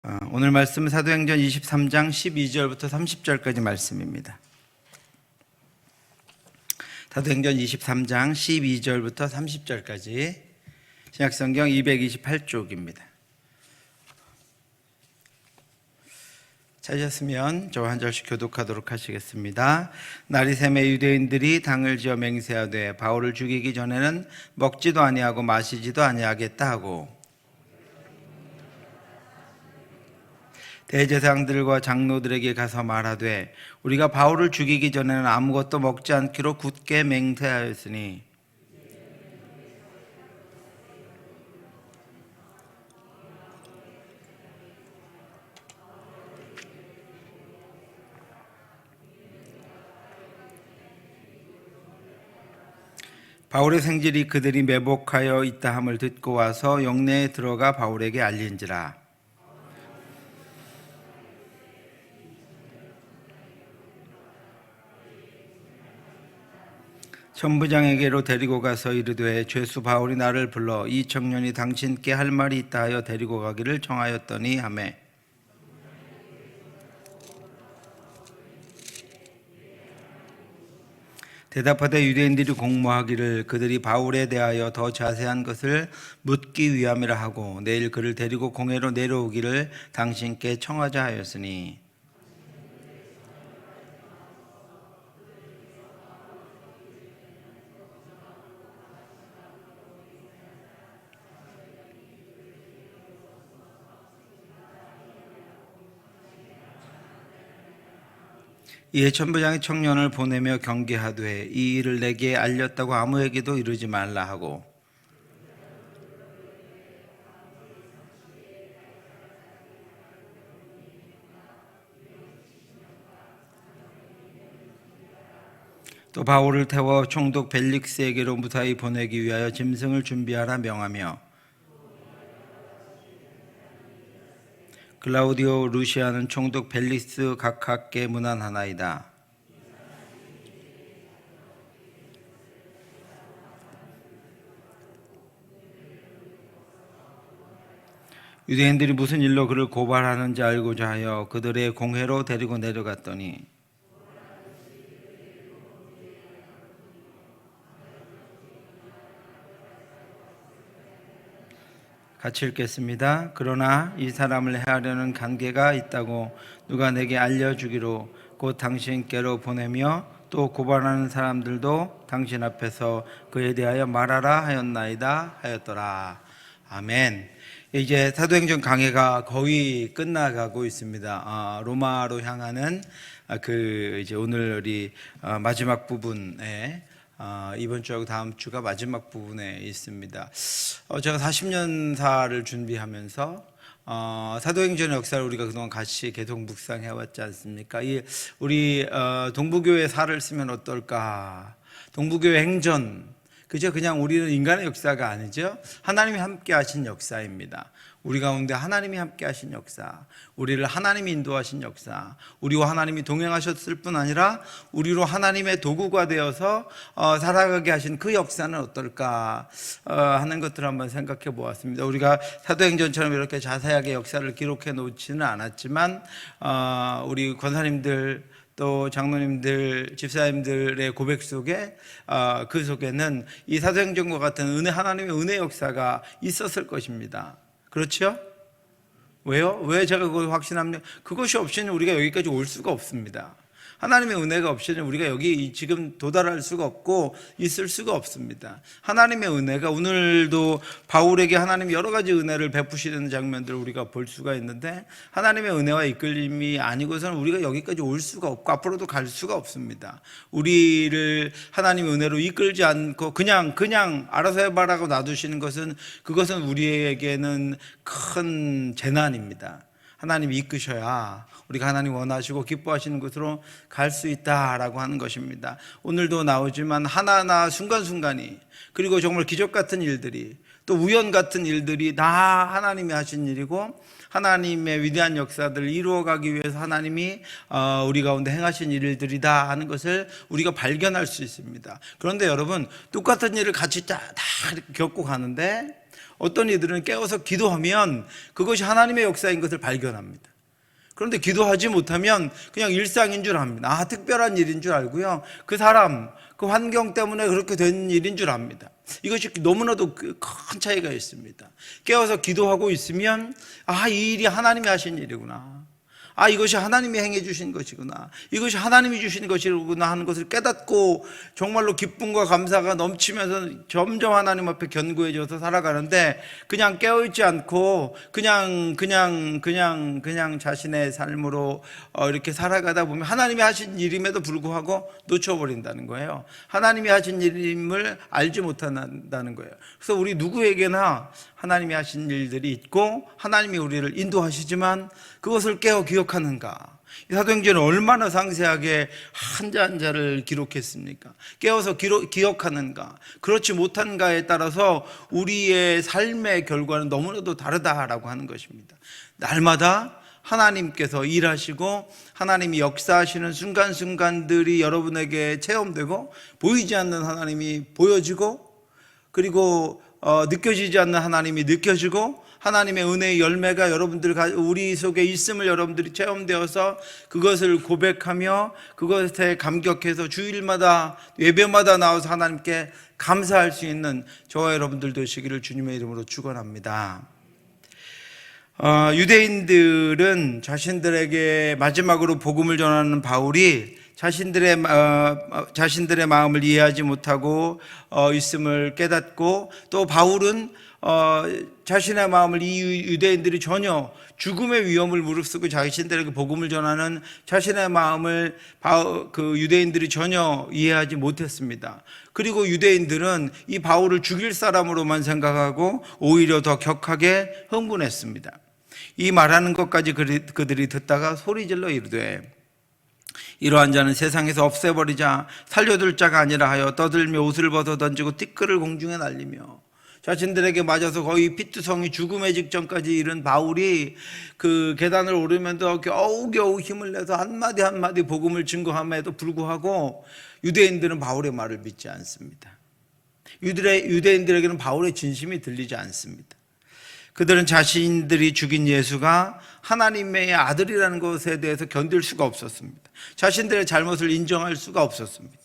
오늘 말씀은 사도행전 23장 12절부터 30절까지 말씀입니다. 사도행전 23장 12절부터 30절까지 신약성경 228쪽입니다. 찾으셨으면 저와 한 절씩 교독하도록 하시겠습니다. 날이 새매 유대인들이 당을 지어 맹세하되 바울을 죽이기 전에는 먹지도 아니하고 마시지도 아니하겠다 하고 대제사장들과 장로들에게 가서 말하되 우리가 바울을 죽이기 전에는 아무것도 먹지 않기로 굳게 맹세하였으니 바울의 생질이 그들이 매복하여 있다 함을 듣고 와서 영내에 들어가 바울에게 알린지라. 천부장에게로 데리고 가서 이르되 죄수 바울이 나를 불러 이 청년이 당신께 할 말이 있다 하여 데리고 가기를 청하였더니 하매 대답하되 유대인들이 공모하기를 그들이 바울에 대하여 더 자세한 것을 묻기 위함이라 하고 내일 그를 데리고 공회로 내려오기를 당신께 청하자 하였으니 이에 천부장이 청년을 보내며 경계하되 이 일을 내게 알렸다고 아무에게도 이르지 말라 하고 또 바울을 태워 총독 벨릭스에게로 무사히 보내기 위하여 짐승을 준비하라 명하며 글라우디오 루시아는 총독 벨릭스 각하께 문안하나이다. 유대인들이 무슨 일로 그를 고발하는지 알고자 하여 그들의 공회로 데리고 내려갔더니 같이 읽겠습니다. 그러나 이 사람을 해하려는 관계가 있다고 누가 내게 알려주기로 곧 당신께로 보내며 또 고발하는 사람들도 당신 앞에서 그에 대하여 말하라 하였나이다 하였더라. 아멘. 이제 사도행전 강해가 거의 끝나가고 있습니다. 로마로 향하는 이제 오늘이 마지막 부분에 이번 주하고 다음 주가 마지막 부분에 있습니다. 제가 40년사를 준비하면서 사도행전의 역사를 우리가 그동안 같이 계속 묵상해 왔지 않습니까? 우리 동부교회 사를 쓰면 어떨까? 동부교회 행전, 그죠? 그냥 우리는 인간의 역사가 아니죠. 하나님이 함께 하신 역사입니다. 우리 가운데 하나님이 함께 하신 역사, 우리를 하나님이 인도하신 역사, 우리와 하나님이 동행하셨을 뿐 아니라 우리로 하나님의 도구가 되어서 살아가게 하신 그 역사는 어떨까 하는 것들을 한번 생각해 보았습니다. 우리가 사도행전처럼 이렇게 자세하게 역사를 기록해 놓지는 않았지만 우리 권사님들 또 장로님들, 집사님들의 고백 속에 그 속에는 이 사도행전과 같은 하나님의 은혜 역사가 있었을 것입니다. 그렇죠? 왜요? 왜 제가 그걸 확신합니까? 그것이 없이는 우리가 여기까지 올 수가 없습니다. 하나님의 은혜가 없이는 우리가 여기 지금 도달할 수가 없고 있을 수가 없습니다. 하나님의 은혜가 오늘도 바울에게 하나님이 여러 가지 은혜를 베푸시는 장면들을 우리가 볼 수가 있는데 하나님의 은혜와 이끌림이 아니고서는 우리가 여기까지 올 수가 없고 앞으로도 갈 수가 없습니다. 우리를 하나님의 은혜로 이끌지 않고 그냥 알아서 해봐라고 놔두시는 그것은 우리에게는 큰 재난입니다. 하나님이 이끄셔야 우리가 하나님 원하시고 기뻐하시는 곳으로 갈 수 있다라고 하는 것입니다. 오늘도 나오지만 하나하나 순간순간이 그리고 정말 기적 같은 일들이 또 우연 같은 일들이 다 하나님이 하신 일이고 하나님의 위대한 역사들을 이루어가기 위해서 하나님이 우리 가운데 행하신 일들이다 하는 것을 우리가 발견할 수 있습니다. 그런데 여러분 똑같은 일을 같이 다 겪고 가는데 어떤 이들은 깨어서 기도하면 그것이 하나님의 역사인 것을 발견합니다. 그런데 기도하지 못하면 그냥 일상인 줄 압니다. 특별한 일인 줄 알고요. 그 사람, 그 환경 때문에 그렇게 된 일인 줄 압니다. 이것이 너무나도 큰 차이가 있습니다. 깨어서 기도하고 있으면 이 일이 하나님이 하신 일이구나. 이것이 하나님이 행해 주신 것이구나. 이것이 하나님이 주신 것이구나 하는 것을 깨닫고 정말로 기쁨과 감사가 넘치면서 점점 하나님 앞에 견고해져서 살아가는데, 그냥 깨어있지 않고 그냥 자신의 삶으로 이렇게 살아가다 보면 하나님이 하신 일임에도 불구하고 놓쳐버린다는 거예요. 하나님이 하신 일임을 알지 못한다는 거예요. 그래서 우리 누구에게나 하나님이 하신 일들이 있고 하나님이 우리를 인도하시지만 그것을 깨어 기억하는가? 이 사도행전은 얼마나 상세하게 한자 한자를 기록했습니까? 깨어서 기억하는가? 그렇지 못한가에 따라서 우리의 삶의 결과는 너무나도 다르다라고 하는 것입니다. 날마다 하나님께서 일하시고 하나님이 역사하시는 순간순간들이 여러분에게 체험되고, 보이지 않는 하나님이 보여지고, 그리고 느껴지지 않는 하나님이 느껴지고, 하나님의 은혜의 열매가 우리 속에 있음을 여러분들이 체험되어서 그것을 고백하며 그것에 감격해서 주일마다 예배마다 나와서 하나님께 감사할 수 있는 저와 여러분들 되시기를 주님의 이름으로 축원합니다. 유대인들은 자신들에게 마지막으로 복음을 전하는 바울이 자신들의 마음을 이해하지 못하고 있음을 깨닫고, 또 바울은 자신의 마음을 이 유대인들이 전혀 죽음의 위험을 무릅쓰고 자신들에게 복음을 전하는 자신의 마음을 그 유대인들이 전혀 이해하지 못했습니다. 그리고 유대인들은 이 바울을 죽일 사람으로만 생각하고 오히려 더 격하게 흥분했습니다. 이 말하는 것까지 그들이 듣다가 소리질러 이르되, 이러한 자는 세상에서 없애버리자, 살려둘 자가 아니라 하여 떠들며 옷을 벗어 던지고 티끌을 공중에 날리며, 자신들에게 맞아서 거의 피투성이 죽음의 직전까지 이른 바울이 그 계단을 오르면서 겨우겨우 힘을 내서 한마디 한마디 복음을 증거함에도 불구하고 유대인들은 바울의 말을 믿지 않습니다. 유대인들에게는 바울의 진심이 들리지 않습니다. 그들은 자신들이 죽인 예수가 하나님의 아들이라는 것에 대해서 견딜 수가 없었습니다. 자신들의 잘못을 인정할 수가 없었습니다.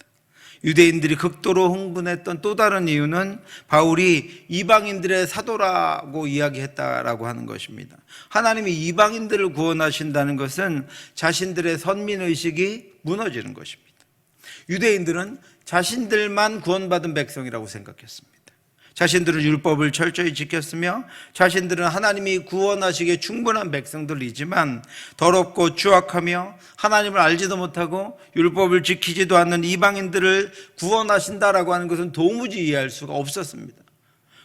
유대인들이 극도로 흥분했던 또 다른 이유는 바울이 이방인들의 사도라고 이야기했다라고 하는 것입니다. 하나님이 이방인들을 구원하신다는 것은 자신들의 선민의식이 무너지는 것입니다. 유대인들은 자신들만 구원받은 백성이라고 생각했습니다. 자신들은 율법을 철저히 지켰으며 자신들은 하나님이 구원하시기에 충분한 백성들이지만, 더럽고 추악하며 하나님을 알지도 못하고 율법을 지키지도 않는 이방인들을 구원하신다라고 하는 것은 도무지 이해할 수가 없었습니다.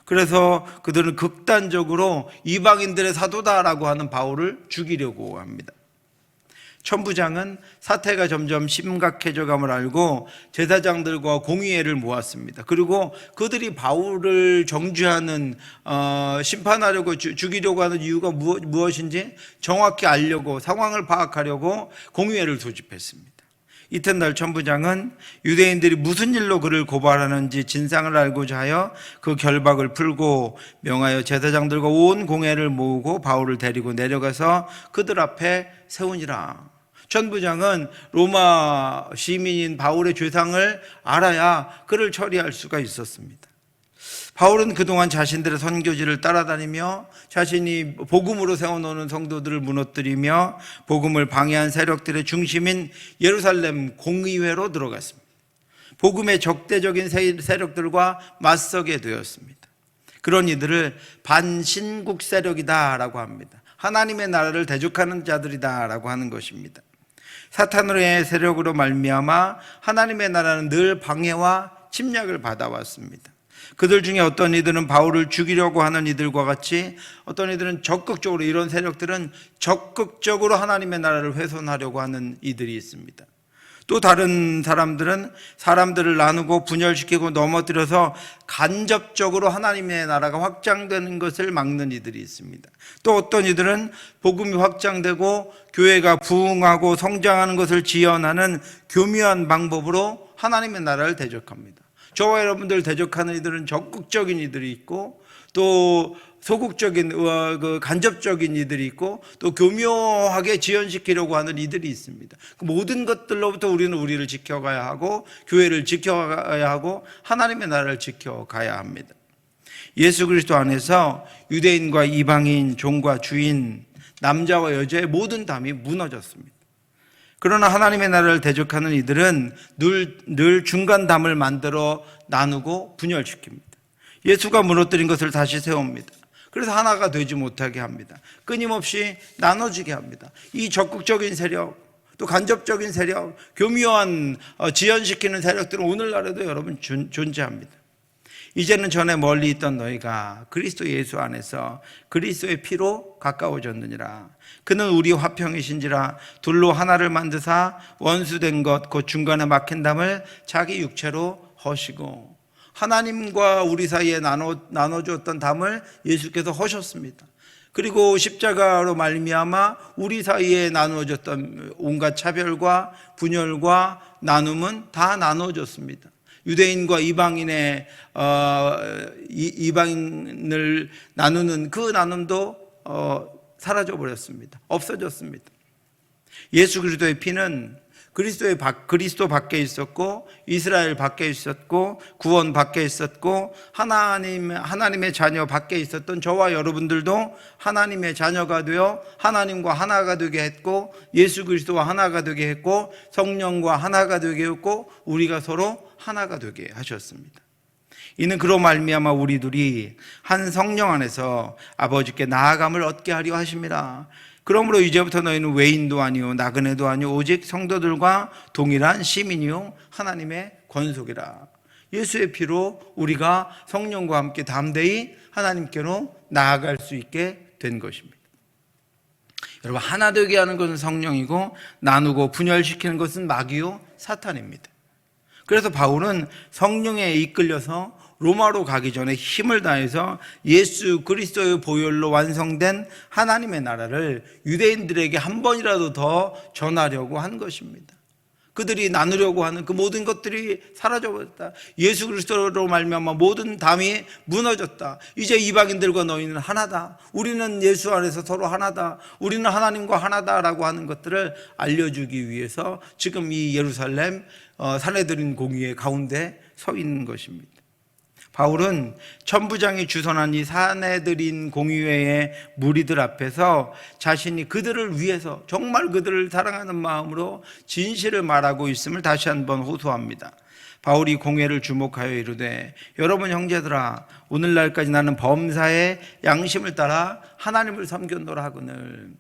그래서 그들은 극단적으로 이방인들의 사도다라고 하는 바울을 죽이려고 합니다. 천부장은 사태가 점점 심각해져감을 알고 제사장들과 공의회를 모았습니다. 그리고 그들이 바울을 정죄하는 심판하려고 죽이려고 하는 이유가 무엇인지 정확히 알려고, 상황을 파악하려고 공의회를 소집했습니다. 이튿날 천부장은 유대인들이 무슨 일로 그를 고발하는지 진상을 알고자 하여 그 결박을 풀고 명하여 제사장들과 온 공회를 모으고 바울을 데리고 내려가서 그들 앞에 세우니라. 천부장은 로마 시민인 바울의 죄상을 알아야 그를 처리할 수가 있었습니다. 바울은 그동안 자신들의 선교지를 따라다니며 자신이 복음으로 세워놓은 성도들을 무너뜨리며 복음을 방해한 세력들의 중심인 예루살렘 공의회로 들어갔습니다. 복음의 적대적인 세력들과 맞서게 되었습니다. 그런 이들을 반신국 세력이다라고 합니다. 하나님의 나라를 대적하는 자들이다라고 하는 것입니다. 사탄의 세력으로 말미암아 하나님의 나라는 늘 방해와 침략을 받아왔습니다. 그들 중에 어떤 이들은 바울을 죽이려고 하는 이들과 같이, 어떤 이들은 적극적으로, 이런 세력들은 적극적으로 하나님의 나라를 훼손하려고 하는 이들이 있습니다. 또 다른 사람들은 사람들을 나누고 분열시키고 넘어뜨려서 간접적으로 하나님의 나라가 확장되는 것을 막는 이들이 있습니다. 또 어떤 이들은 복음이 확장되고 교회가 부흥하고 성장하는 것을 지연하는 교묘한 방법으로 하나님의 나라를 대적합니다. 저와 여러분들 대적하는 이들은 적극적인 이들이 있고, 또 소극적인 그 간접적인 이들이 있고 또 교묘하게 지연시키려고 하는 이들이 있습니다. 그 모든 것들로부터 우리는 우리를 지켜가야 하고 교회를 지켜가야 하고 하나님의 나라를 지켜가야 합니다. 예수 그리스도 안에서 유대인과 이방인, 종과 주인, 남자와 여자의 모든 담이 무너졌습니다. 그러나 하나님의 나라를 대적하는 이들은 늘 중간 담을 만들어 나누고 분열시킵니다. 예수가 무너뜨린 것을 다시 세웁니다. 그래서 하나가 되지 못하게 합니다. 끊임없이 나눠지게 합니다. 이 적극적인 세력, 또 간접적인 세력, 교묘한 지연시키는 세력들은 오늘날에도 여러분 존재합니다. 이제는 전에 멀리 있던 너희가 그리스도 예수 안에서 그리스도의 피로 가까워졌느니라. 그는 우리 화평이신지라 둘로 하나를 만드사 원수된 것 곧 중간에 막힌 담을 자기 육체로 허시고, 하나님과 우리 사이에 나눠주었던 담을 예수께서 허셨습니다. 그리고 십자가로 말미암아 우리 사이에 나누어졌던 온갖 차별과 분열과 나눔은 다 나눠졌습니다. 유대인과 이방인을 나누는 그 나눔도 사라져 버렸습니다. 없어졌습니다. 예수 그리스도의 피는 그리스도 밖에 있었고 이스라엘 밖에 있었고 구원 밖에 있었고 하나님의 자녀 밖에 있었던 저와 여러분들도 하나님의 자녀가 되어 하나님과 하나가 되게 했고 예수 그리스도와 하나가 되게 했고 성령과 하나가 되게 했고 우리가 서로 하나가 되게 하셨습니다. 이는 그로 말미암아 우리들이 한 성령 안에서 아버지께 나아감을 얻게 하려 하심이라. 그러므로 이제부터 너희는 외인도 아니요 나그네도 아니요 오직 성도들과 동일한 시민이요 하나님의 권속이라. 예수의 피로 우리가 성령과 함께 담대히 하나님께로 나아갈 수 있게 된 것입니다. 여러분, 하나 되게 하는 것은 성령이고 나누고 분열시키는 것은 마귀요 사탄입니다. 그래서 바울은 성령에 이끌려서 로마로 가기 전에 힘을 다해서 예수 그리스도의 보혈로 완성된 하나님의 나라를 유대인들에게 한 번이라도 더 전하려고 한 것입니다. 그들이 나누려고 하는 그 모든 것들이 사라져버렸다. 예수 그리스도로 말미암아 모든 담이 무너졌다. 이제 이방인들과 너희는 하나다. 우리는 예수 안에서 서로 하나다. 우리는 하나님과 하나다라고 하는 것들을 알려주기 위해서 지금 이 예루살렘 사내들인 공의회 가운데 서 있는 것입니다. 바울은 천부장이 주선한 이 사내들인 공의회의 무리들 앞에서 자신이 그들을 위해서 정말 그들을 사랑하는 마음으로 진실을 말하고 있음을 다시 한번 호소합니다. 바울이 공회를 주목하여 이르되 여러분 형제들아 오늘날까지 나는 범사의 양심을 따라 하나님을 섬겼노라 하거늘.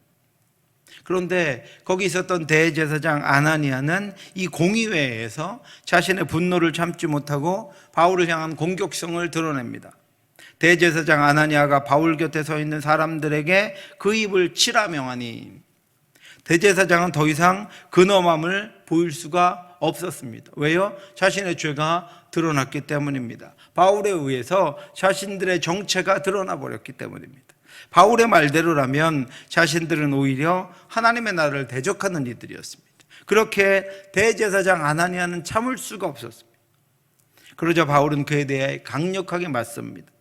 그런데 거기 있었던 대제사장 아나니아는 이 공의회에서 자신의 분노를 참지 못하고 바울을 향한 공격성을 드러냅니다. 대제사장 아나니아가 바울 곁에 서 있는 사람들에게 그 입을 치라 명하니, 대제사장은 더 이상 근엄함을 보일 수가 없었습니다. 왜요? 자신의 죄가 드러났기 때문입니다. 바울에 의해서 자신들의 정체가 드러나 버렸기 때문입니다. 바울의 말대로라면 자신들은 오히려 하나님의 나라를 대적하는 이들이었습니다. 그렇게 대제사장 아나니아는 참을 수가 없었습니다. 그러자 바울은 그에 대해 강력하게 맞섭니다.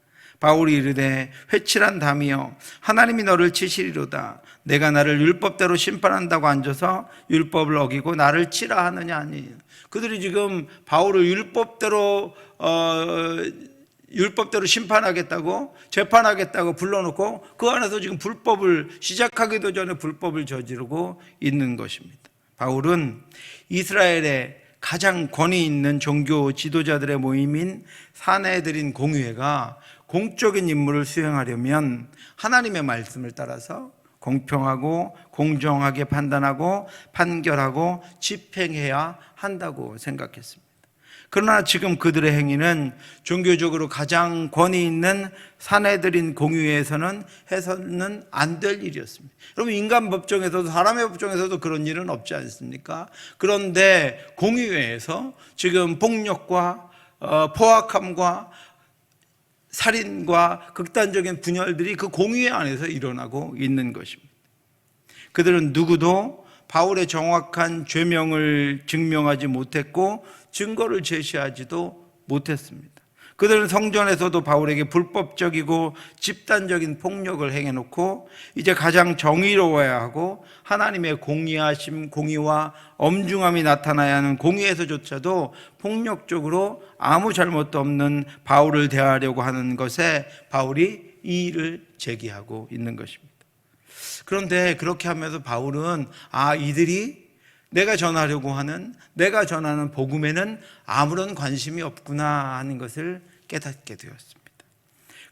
바울이 이르되 회칠한 담이여 하나님이 너를 치시리로다. 내가 나를 율법대로 심판한다고 앉아서 율법을 어기고 나를 치라 하느냐 아니. 그들이 지금 바울을 율법대로 심판하겠다고 재판하겠다고 불러놓고 그 안에서 지금 불법을 시작하기도 전에 불법을 저지르고 있는 것입니다. 바울은 이스라엘의 가장 권위 있는 종교 지도자들의 모임인 사내들인 공의회가 공적인 임무를 수행하려면 하나님의 말씀을 따라서 공평하고 공정하게 판단하고 판결하고 집행해야 한다고 생각했습니다. 그러나 지금 그들의 행위는 종교적으로 가장 권위 있는 사내들인 공의회에서는 해서는 안 될 일이었습니다. 여러분, 인간 법정에서도 사람의 법정에서도 그런 일은 없지 않습니까? 그런데 공의회에서 지금 폭력과 포악함과 살인과 극단적인 분열들이 그 공의회 안에서 일어나고 있는 것입니다. 그들은 누구도 바울의 정확한 죄명을 증명하지 못했고 증거를 제시하지도 못했습니다. 그들은 성전에서도 바울에게 불법적이고 집단적인 폭력을 행해놓고 이제 가장 정의로워야 하고 하나님의 공의와 엄중함이 나타나야 하는 공의에서조차도 폭력적으로 아무 잘못도 없는 바울을 대하려고 하는 것에 바울이 이의를 제기하고 있는 것입니다. 그런데 그렇게 하면서 바울은 이들이 내가 전하는 복음에는 아무런 관심이 없구나 하는 것을 깨닫게 되었습니다.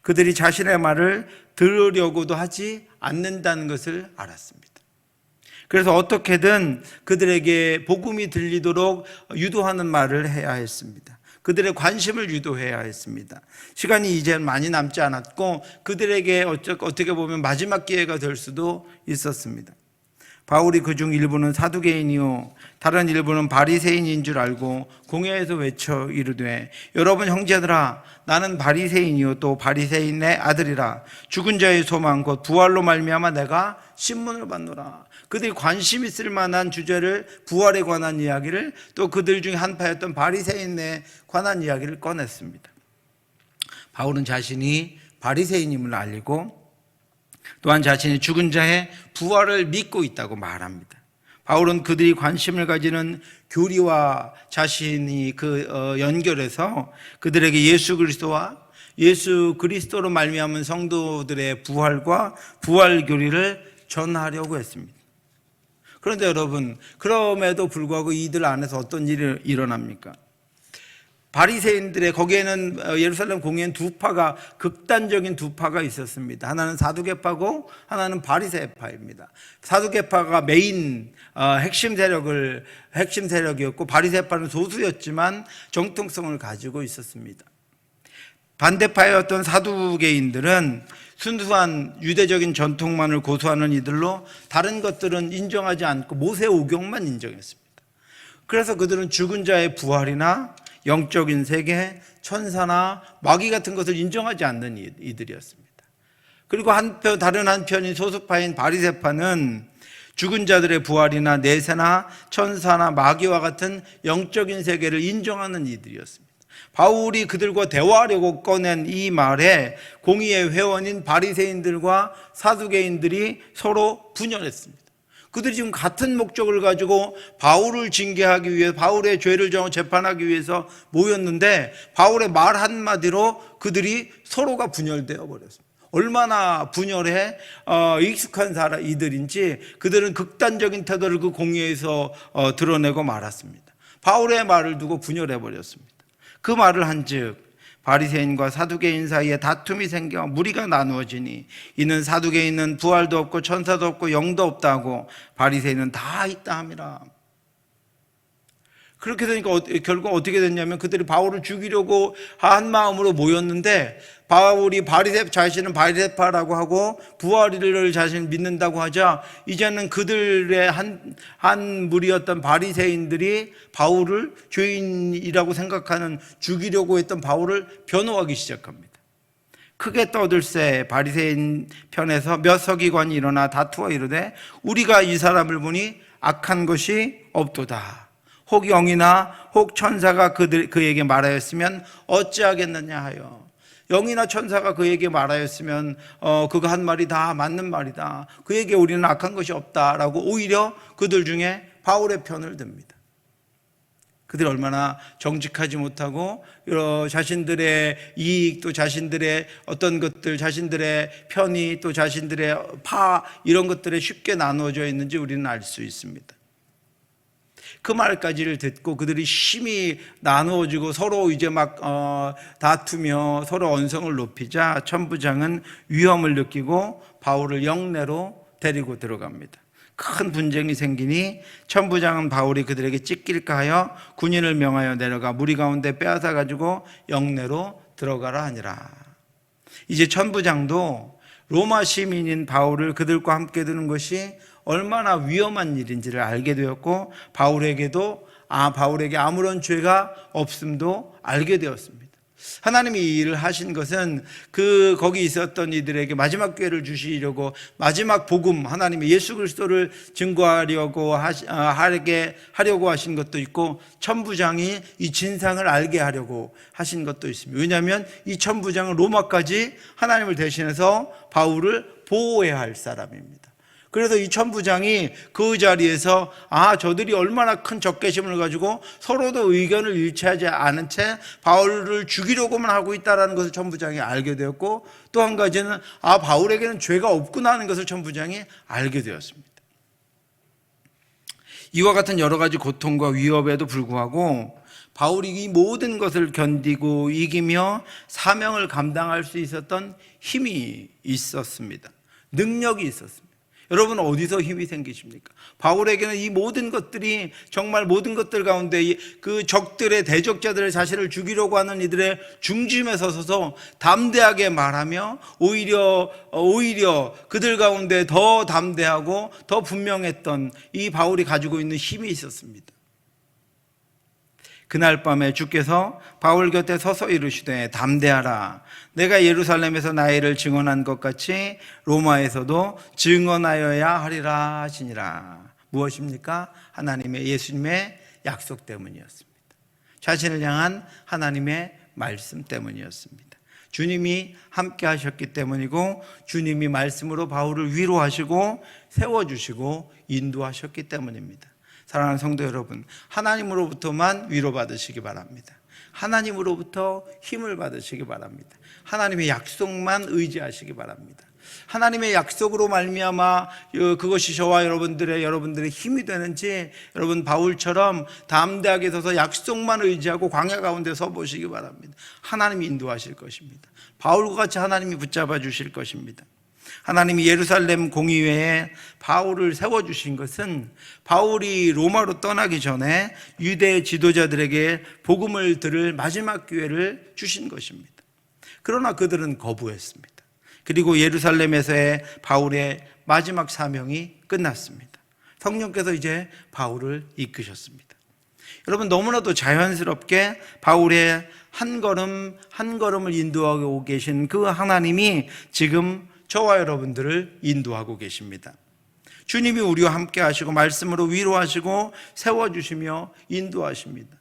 그들이 자신의 말을 들으려고도 하지 않는다는 것을 알았습니다. 그래서 어떻게든 그들에게 복음이 들리도록 유도하는 말을 해야 했습니다. 그들의 관심을 유도해야 했습니다. 시간이 이제 많이 남지 않았고 그들에게 어떻게 보면 마지막 기회가 될 수도 있었습니다. 바울이 그중 일부는 사두개인이요 다른 일부는 바리새인인 줄 알고 공회에서 외쳐 이르되 여러분 형제들아 나는 바리새인이요 또 바리새인의 아들이라 죽은 자의 소망 곧 부활로 말미암아 내가 신문을 받노라. 그들이 관심 있을 만한 주제를 부활에 관한 이야기를 또 그들 중에 한파였던 바리새인에 관한 이야기를 꺼냈습니다. 바울은 자신이 바리새인임을 알리고 또한 자신이 죽은 자의 부활을 믿고 있다고 말합니다. 바울은 그들이 관심을 가지는 교리와 자신이 연결해서 그들에게 예수 그리스도로 말미암은 성도들의 부활과 부활 교리를 전하려고 했습니다. 그런데 여러분, 그럼에도 불구하고 이들 안에서 어떤 일이 일어납니까? 바리새인들의 거기에는 예루살렘 공회엔 극단적인 두 파가 있었습니다. 하나는 사두개파고 하나는 바리새파입니다. 사두개파가 메인 핵심 세력이었고 바리새파는 소수였지만 정통성을 가지고 있었습니다. 반대파였던 사두개인들은 순수한 유대적인 전통만을 고수하는 이들로 다른 것들은 인정하지 않고 모세 오경만 인정했습니다. 그래서 그들은 죽은 자의 부활이나 영적인 세계, 천사나 마귀 같은 것을 인정하지 않는 이들이었습니다. 그리고 다른 한편인 소수파인 바리새파는 죽은 자들의 부활이나 내세나 천사나 마귀와 같은 영적인 세계를 인정하는 이들이었습니다. 바울이 그들과 대화하려고 꺼낸 이 말에 공의의 회원인 바리새인들과 사두개인들이 서로 분열했습니다. 그들이 지금 같은 목적을 가지고 바울을 징계하기 위해 바울의 죄를 재판하기 위해서 모였는데 바울의 말 한마디로 그들이 서로가 분열되어 버렸습니다. 얼마나 분열에 익숙한 이들인지 그들은 극단적인 태도를 그 공의에서 드러내고 말았습니다. 바울의 말을 두고 분열해 버렸습니다. 그 말을 한즉 바리새인과 사두개인 사이에 다툼이 생겨 무리가 나누어지니 이는 사두개인은 부활도 없고 천사도 없고 영도 없다고 바리새인은 다 있다 함이라. 그렇게 되니까 결국 어떻게 됐냐면 그들이 바울을 죽이려고 한 마음으로 모였는데 바울이 자신은 바리새파라고 하고 부활을 자신 믿는다고 하자 이제는 그들의 한 무리였던 바리새인들이 바울을 죄인이라고 생각하는 죽이려고 했던 바울을 변호하기 시작합니다. 크게 떠들새 바리새인 편에서 몇 서기관이 일어나 다투어 이르되 우리가 이 사람을 보니 악한 것이 없도다. 혹 영이나 혹 천사가 그에게 말하였으면 어찌하겠느냐 하여. 영이나 천사가 그에게 말하였으면 그거 한 말이 다 맞는 말이다. 그에게 우리는 악한 것이 없다라고 오히려 그들 중에 바울의 편을 듭니다. 그들이 얼마나 정직하지 못하고 자신들의 이익 또 자신들의 어떤 것들 자신들의 편의 또 자신들의 이런 것들에 쉽게 나누어져 있는지 우리는 알 수 있습니다. 그 말까지를 듣고 그들이 심히 나누어지고 서로 이제 다투며 서로 언성을 높이자 천부장은 위험을 느끼고 바울을 영내로 데리고 들어갑니다. 큰 분쟁이 생기니 천부장은 바울이 그들에게 찢길까 하여 군인을 명하여 내려가 무리 가운데 빼앗아 가지고 영내로 들어가라 하니라. 이제 천부장도 로마 시민인 바울을 그들과 함께 두는 것이 얼마나 위험한 일인지를 알게 되었고 바울에게 아무런 죄가 없음도 알게 되었습니다. 하나님이 이 일을 하신 것은 거기 있었던 이들에게 마지막 기회를 주시려고, 마지막 복음, 하나님의 예수 그리스도를 증거하려고 하려고 하신 것도 있고, 천부장이 이 진상을 알게 하려고 하신 것도 있습니다. 왜냐하면 이 천부장은 로마까지 하나님을 대신해서 바울을 보호해야 할 사람입니다. 그래서 이 천부장이 그 자리에서 저들이 얼마나 큰 적개심을 가지고 서로도 의견을 일치하지 않은 채 바울을 죽이려고만 하고 있다는 것을 천부장이 알게 되었고, 또 한 가지는 바울에게는 죄가 없구나 하는 것을 천부장이 알게 되었습니다. 이와 같은 여러 가지 고통과 위협에도 불구하고 바울이 이 모든 것을 견디고 이기며 사명을 감당할 수 있었던 힘이 있었습니다. 능력이 있었습니다. 여러분, 어디서 힘이 생기십니까? 바울에게는 이 모든 것들이, 정말 모든 것들 가운데 그 적들의 대적자들의 자신을 죽이려고 하는 이들의 중심에 서서 담대하게 말하며 오히려 그들 가운데 더 담대하고 더 분명했던 이 바울이 가지고 있는 힘이 있었습니다. 그날 밤에 주께서 바울 곁에 서서 이르시되 담대하라, 내가 예루살렘에서 나의 일을 증언한 것 같이 로마에서도 증언하여야 하리라 하시니라. 무엇입니까? 하나님의, 예수님의 약속 때문이었습니다. 자신을 향한 하나님의 말씀 때문이었습니다. 주님이 함께 하셨기 때문이고, 주님이 말씀으로 바울을 위로하시고 세워주시고 인도하셨기 때문입니다. 사랑하는 성도 여러분, 하나님으로부터만 위로받으시기 바랍니다. 하나님으로부터 힘을 받으시기 바랍니다. 하나님의 약속만 의지하시기 바랍니다. 하나님의 약속으로 말미암아 그것이 저와 여러분들의 힘이 되는지, 여러분 바울처럼 담대하게 서서 약속만 의지하고 광야 가운데 서 보시기 바랍니다. 하나님이 인도하실 것입니다. 바울과 같이 하나님이 붙잡아 주실 것입니다. 하나님이 예루살렘 공의회에 바울을 세워주신 것은 바울이 로마로 떠나기 전에 유대 지도자들에게 복음을 들을 마지막 기회를 주신 것입니다. 그러나 그들은 거부했습니다. 그리고 예루살렘에서의 바울의 마지막 사명이 끝났습니다. 성령께서 이제 바울을 이끄셨습니다. 여러분, 너무나도 자연스럽게 바울의 한 걸음 한 걸음을 인도하고 계신 그 하나님이 지금 저와 여러분들을 인도하고 계십니다. 주님이 우리와 함께 하시고 말씀으로 위로하시고 세워주시며 인도하십니다.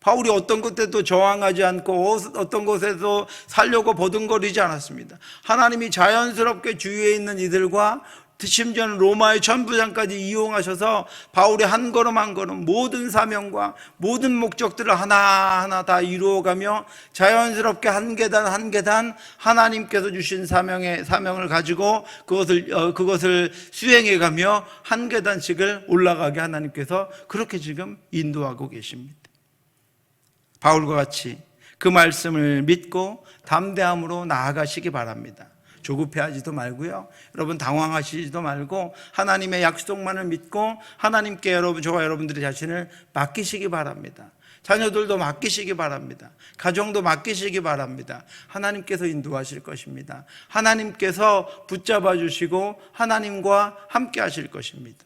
바울이 어떤 것에도 저항하지 않고 어떤 것에도 살려고 버둥거리지 않았습니다. 하나님이 자연스럽게 주위에 있는 이들과 심지어는 로마의 천부장까지 이용하셔서 바울의 한 걸음 한 걸음 모든 사명과 모든 목적들을 하나하나 다 이루어가며 자연스럽게 한 계단 한 계단 하나님께서 주신 사명을 가지고 그것을 수행해가며 한 계단씩을 올라가게 하나님께서 그렇게 지금 인도하고 계십니다. 바울과 같이 그 말씀을 믿고 담대함으로 나아가시기 바랍니다. 조급해하지도 말고요. 여러분 당황하시지도 말고 하나님의 약속만을 믿고 하나님께 저와 여러분들의 자신을 맡기시기 바랍니다. 자녀들도 맡기시기 바랍니다. 가정도 맡기시기 바랍니다. 하나님께서 인도하실 것입니다. 하나님께서 붙잡아 주시고 하나님과 함께 하실 것입니다.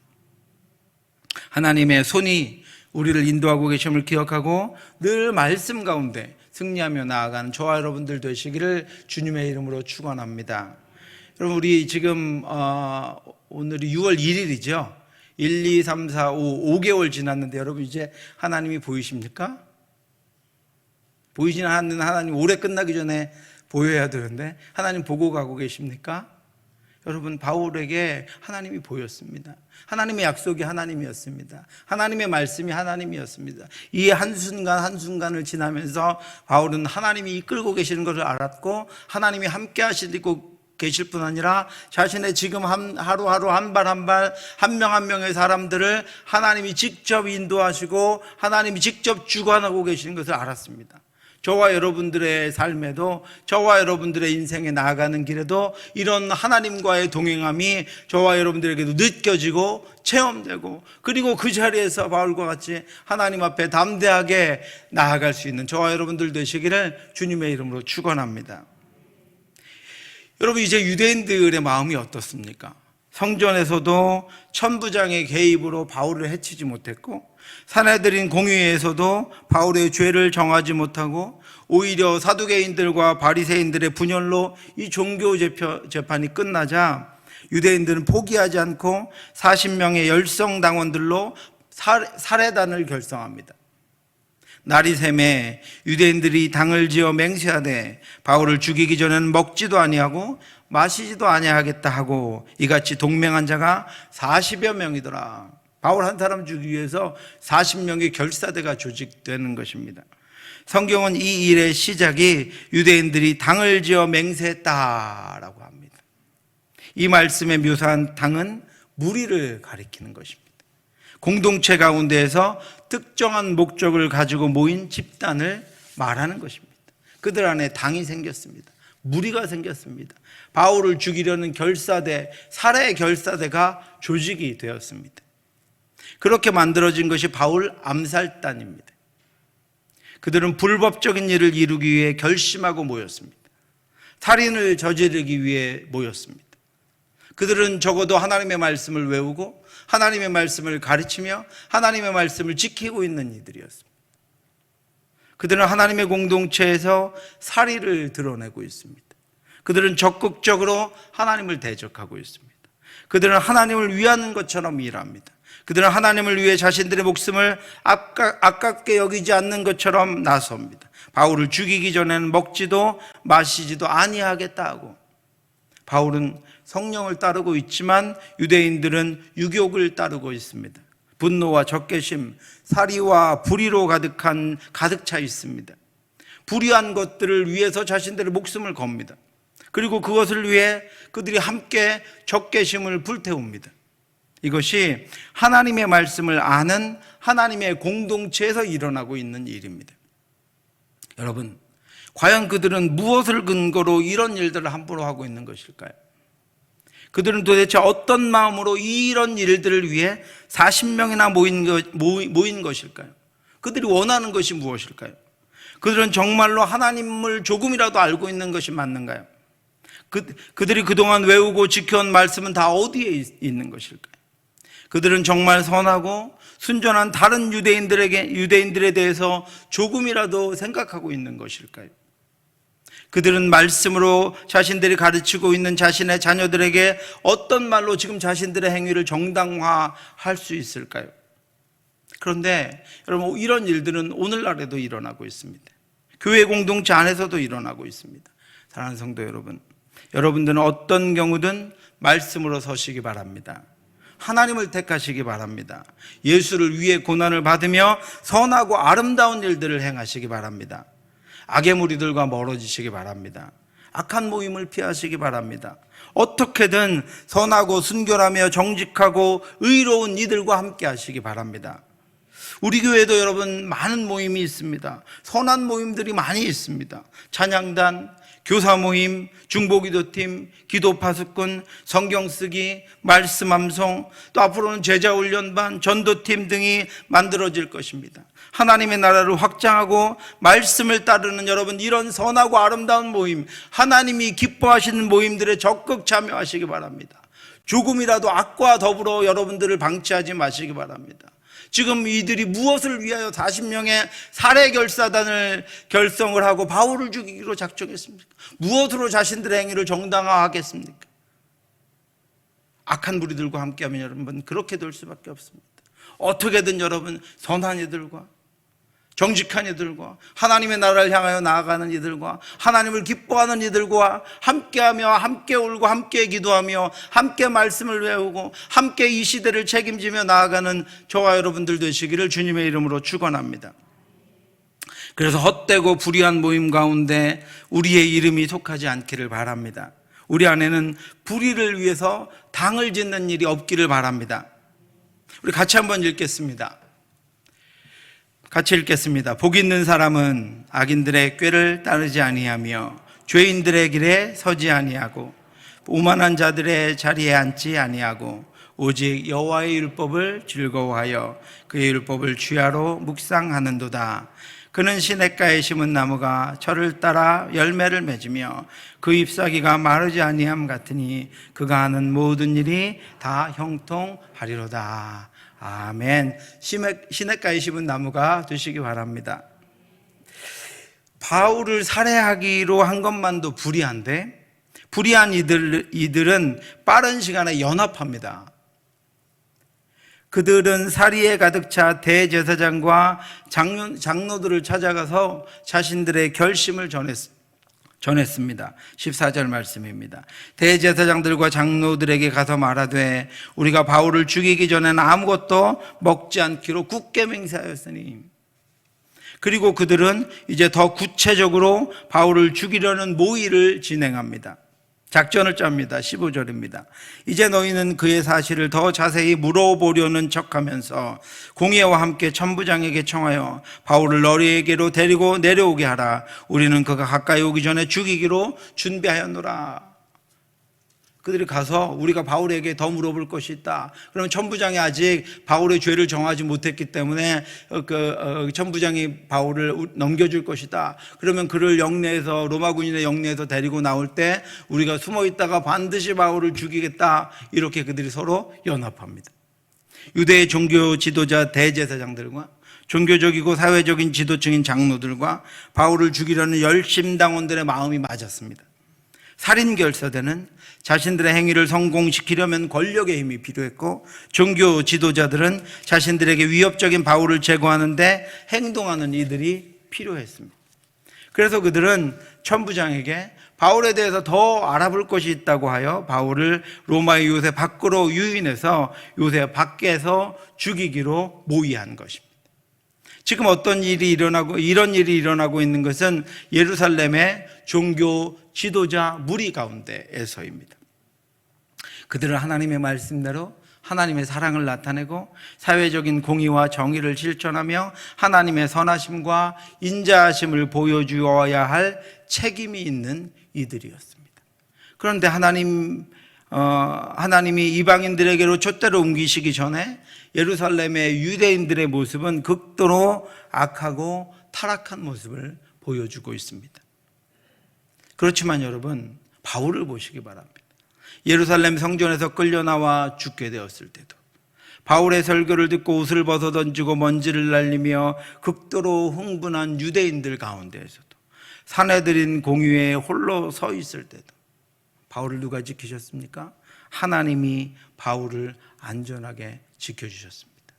하나님의 손이 우리를 인도하고 계심을 기억하고 늘 말씀 가운데 승리하며 나아가는 저와 여러분들 되시기를 주님의 이름으로 축원합니다. 여러분, 우리 지금 오늘이 6월 1일이죠. 1, 2, 3, 4, 5개월 지났는데 여러분 이제 하나님이 보이십니까? 보이지는 않는 하나님, 올해 끝나기 전에 보여야 되는데 하나님 보고 가고 계십니까? 여러분, 바울에게 하나님이 보였습니다. 하나님의 약속이 하나님이었습니다. 하나님의 말씀이 하나님이었습니다. 이 한순간 한순간을 지나면서 바울은 하나님이 이끌고 계시는 것을 알았고 하나님이 함께 하시고 계실 뿐 아니라 자신의 지금 하루하루 한 발 한 발 한 명 한 명의 사람들을 하나님이 직접 인도하시고 하나님이 직접 주관하고 계시는 것을 알았습니다. 저와 여러분들의 삶에도, 저와 여러분들의 인생에 나아가는 길에도 이런 하나님과의 동행함이 저와 여러분들에게도 느껴지고 체험되고, 그리고 그 자리에서 바울과 같이 하나님 앞에 담대하게 나아갈 수 있는 저와 여러분들 되시기를 주님의 이름으로 축원합니다. 여러분, 이제 유대인들의 마음이 어떻습니까? 성전에서도 천부장의 개입으로 바울을 해치지 못했고, 사내들인 공의회에서도 바울의 죄를 정하지 못하고, 오히려 사두개인들과 바리새인들의 분열로 이 종교 재판이 끝나자 유대인들은 포기하지 않고 40명의 열성당원들로 살해단을 결성합니다. 날이 새매 유대인들이 당을 지어 맹세하되 바울을 죽이기 전에는 먹지도 아니하고 마시지도 아니하겠다 하고 이같이 동맹한 자가 40여 명이더라. 바울 한 사람 죽이기 위해서 40명의 결사대가 조직되는 것입니다. 성경은 이 일의 시작이 유대인들이 당을 지어 맹세했다라고 합니다. 이 말씀에 묘사한 당은 무리를 가리키는 것입니다. 공동체 가운데에서 특정한 목적을 가지고 모인 집단을 말하는 것입니다. 그들 안에 당이 생겼습니다. 무리가 생겼습니다. 바울을 죽이려는 결사대, 살해 결사대가 조직이 되었습니다. 그렇게 만들어진 것이 바울 암살단입니다. 그들은 불법적인 일을 이루기 위해 결심하고 모였습니다. 살인을 저지르기 위해 모였습니다. 그들은 적어도 하나님의 말씀을 외우고 하나님의 말씀을 가르치며 하나님의 말씀을 지키고 있는 이들이었습니다. 그들은 하나님의 공동체에서 사리를 드러내고 있습니다. 그들은 적극적으로 하나님을 대적하고 있습니다. 그들은 하나님을 위하는 것처럼 일합니다. 그들은 하나님을 위해 자신들의 목숨을 아깝게 여기지 않는 것처럼 나섭니다. 바울을 죽이기 전에는 먹지도 마시지도 아니하겠다 하고, 바울은 성령을 따르고 있지만 유대인들은 유욕을 따르고 있습니다. 분노와 적개심, 사리와 불의로 가득 차 있습니다. 불의한 것들을 위해서 자신들의 목숨을 겁니다. 그리고 그것을 위해 그들이 함께 적개심을 불태웁니다. 이것이 하나님의 말씀을 아는 하나님의 공동체에서 일어나고 있는 일입니다. 여러분, 과연 그들은 무엇을 근거로 이런 일들을 함부로 하고 있는 것일까요? 그들은 도대체 어떤 마음으로 이런 일들을 위해 40명이나 모인 것일까요? 그들이 원하는 것이 무엇일까요? 그들은 정말로 하나님을 조금이라도 알고 있는 것이 맞는가요? 그들이 그동안 외우고 지켜온 말씀은 다 어디에 있는 것일까요? 그들은 정말 선하고 순전한 다른 유대인들에 대해서 조금이라도 생각하고 있는 것일까요? 그들은 말씀으로 자신들이 가르치고 있는 자신의 자녀들에게 어떤 말로 지금 자신들의 행위를 정당화할 수 있을까요? 그런데 여러분, 이런 일들은 오늘날에도 일어나고 있습니다. 교회 공동체 안에서도 일어나고 있습니다. 사랑하는 성도 여러분, 여러분들은 어떤 경우든 말씀으로 서시기 바랍니다. 하나님을 택하시기 바랍니다. 예수를 위해 고난을 받으며 선하고 아름다운 일들을 행하시기 바랍니다. 악의 무리들과 멀어지시기 바랍니다. 악한 모임을 피하시기 바랍니다. 어떻게든 선하고 순결하며 정직하고 의로운 이들과 함께 하시기 바랍니다. 우리 교회도 여러분 많은 모임이 있습니다. 선한 모임들이 많이 있습니다. 찬양단, 교사 모임, 중보기도팀, 기도파수꾼, 성경쓰기, 말씀 암송, 또 앞으로는 제자훈련반, 전도팀 등이 만들어질 것입니다. 하나님의 나라를 확장하고 말씀을 따르는 여러분, 이런 선하고 아름다운 모임, 하나님이 기뻐하시는 모임들에 적극 참여하시기 바랍니다. 조금이라도 악과 더불어 여러분들을 방치하지 마시기 바랍니다. 지금 이들이 무엇을 위하여 40명의 살해 결사단을 결성을 하고 바울을 죽이기로 작정했습니까? 무엇으로 자신들의 행위를 정당화하겠습니까? 악한 무리들과 함께하면 여러분 그렇게 될 수밖에 없습니다. 어떻게든 여러분 선한 이들과 정직한 이들과 하나님의 나라를 향하여 나아가는 이들과 하나님을 기뻐하는 이들과 함께하며 함께 울고 함께 기도하며 함께 말씀을 외우고 함께 이 시대를 책임지며 나아가는 저와 여러분들 되시기를 주님의 이름으로 축원합니다. 그래서 헛되고 불의한 모임 가운데 우리의 이름이 속하지 않기를 바랍니다. 우리 안에는 불의를 위해서 당을 짓는 일이 없기를 바랍니다. 우리 같이 한번 읽겠습니다. 같이 읽겠습니다. 복 있는 사람은 악인들의 꾀를 따르지 아니하며 죄인들의 길에 서지 아니하고 오만한 자들의 자리에 앉지 아니하고 오직 여호와의 율법을 즐거워하여 그의 율법을 주야로 묵상하는도다. 그는 시냇가에 심은 나무가 철을 따라 열매를 맺으며 그 잎사귀가 마르지 아니함 같으니 그가 하는 모든 일이 다 형통하리로다. 아멘. 시냇가에 심은 나무가 되시기 바랍니다. 바울을 살해하기로 한 것만도 불의한데, 불의한 이들은 빠른 시간에 연합합니다. 그들은 사리에 가득 차 대제사장과 장로들을 찾아가서 자신들의 결심을 전했습니다. 14절 말씀입니다. 대제사장들과 장로들에게 가서 말하되 우리가 바울을 죽이기 전에는 아무것도 먹지 않기로 굳게 맹세하였으니, 그리고 그들은 이제 더 구체적으로 바울을 죽이려는 모의를 진행합니다. 작전을 짭니다. 15절입니다. 이제 너희는 그의 사실을 더 자세히 물어보려는 척하면서 공예와 함께 천부장에게 청하여 바울을 너희에게로 데리고 내려오게 하라. 우리는 그가 가까이 오기 전에 죽이기로 준비하였노라. 그들이 가서 우리가 바울에게 더 물어볼 것이 있다. 그러면 천부장이 아직 바울의 죄를 정하지 못했기 때문에 천부장이 바울을 넘겨줄 것이다. 그러면 그를 영내에서, 로마 군인의 영내에서 데리고 나올 때 우리가 숨어 있다가 반드시 바울을 죽이겠다. 이렇게 그들이 서로 연합합니다. 유대의 종교 지도자 대제사장들과 종교적이고 사회적인 지도층인 장로들과 바울을 죽이려는 열심당원들의 마음이 맞았습니다. 살인결사대는 자신들의 행위를 성공시키려면 권력의 힘이 필요했고, 종교 지도자들은 자신들에게 위협적인 바울을 제거하는데 행동하는 이들이 필요했습니다. 그래서 그들은 천부장에게 바울에 대해서 더 알아볼 것이 있다고 하여 바울을 로마의 요새 밖으로 유인해서 요새 밖에서 죽이기로 모의한 것입니다. 지금 이런 일이 일어나고 있는 것은 예루살렘의 종교 지도자 무리 가운데에서입니다. 그들은 하나님의 말씀대로 하나님의 사랑을 나타내고 사회적인 공의와 정의를 실천하며 하나님의 선하심과 인자하심을 보여주어야 할 책임이 있는 이들이었습니다. 그런데 하나님이 이방인들에게로 촛대를 옮기시기 전에 예루살렘의 유대인들의 모습은 극도로 악하고 타락한 모습을 보여주고 있습니다. 그렇지만 여러분, 바울을 보시기 바랍니다. 예루살렘 성전에서 끌려나와 죽게 되었을 때도, 바울의 설교를 듣고 옷을 벗어 던지고 먼지를 날리며 극도로 흥분한 유대인들 가운데에서도, 사내들인 공회에 홀로 서 있을 때도 바울을 누가 지키셨습니까? 하나님이 바울을 안전하게 지켜주셨습니다.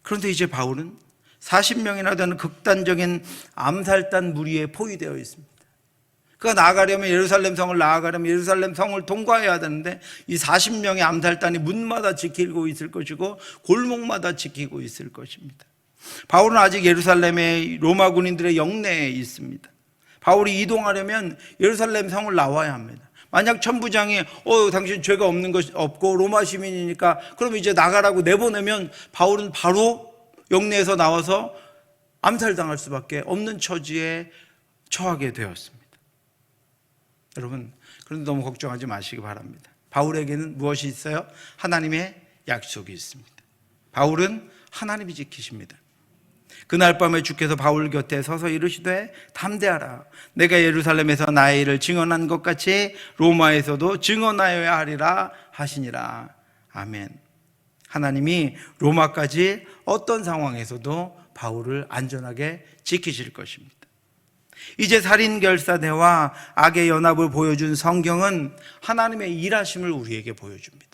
그런데 이제 바울은 40명이나 되는 극단적인 암살단 무리에 포위되어 있습니다. 그가 나아가려면 예루살렘 성을 통과해야 되는데 이 40명의 암살단이 문마다 지키고 있을 것이고 골목마다 지키고 있을 것입니다. 바울은 아직 예루살렘의 로마 군인들의 영내에 있습니다. 바울이 이동하려면 예루살렘 성을 나와야 합니다. 만약 천부장이 당신 죄가 없고 로마 시민이니까 그럼 이제 나가라고 내보내면 바울은 바로 영내에서 나와서 암살당할 수밖에 없는 처지에 처하게 되었습니다. 여러분, 그런데 너무 걱정하지 마시기 바랍니다. 바울에게는 무엇이 있어요? 하나님의 약속이 있습니다. 바울은 하나님이 지키십니다. 그날 밤에 주께서 바울 곁에 서서 이르시되 담대하라. 내가 예루살렘에서 나의 일을 증언한 것 같이 로마에서도 증언하여야 하리라 하시니라. 아멘. 하나님이 로마까지 어떤 상황에서도 바울을 안전하게 지키실 것입니다. 이제 살인결사대와 악의 연합을 보여준 성경은 하나님의 일하심을 우리에게 보여줍니다.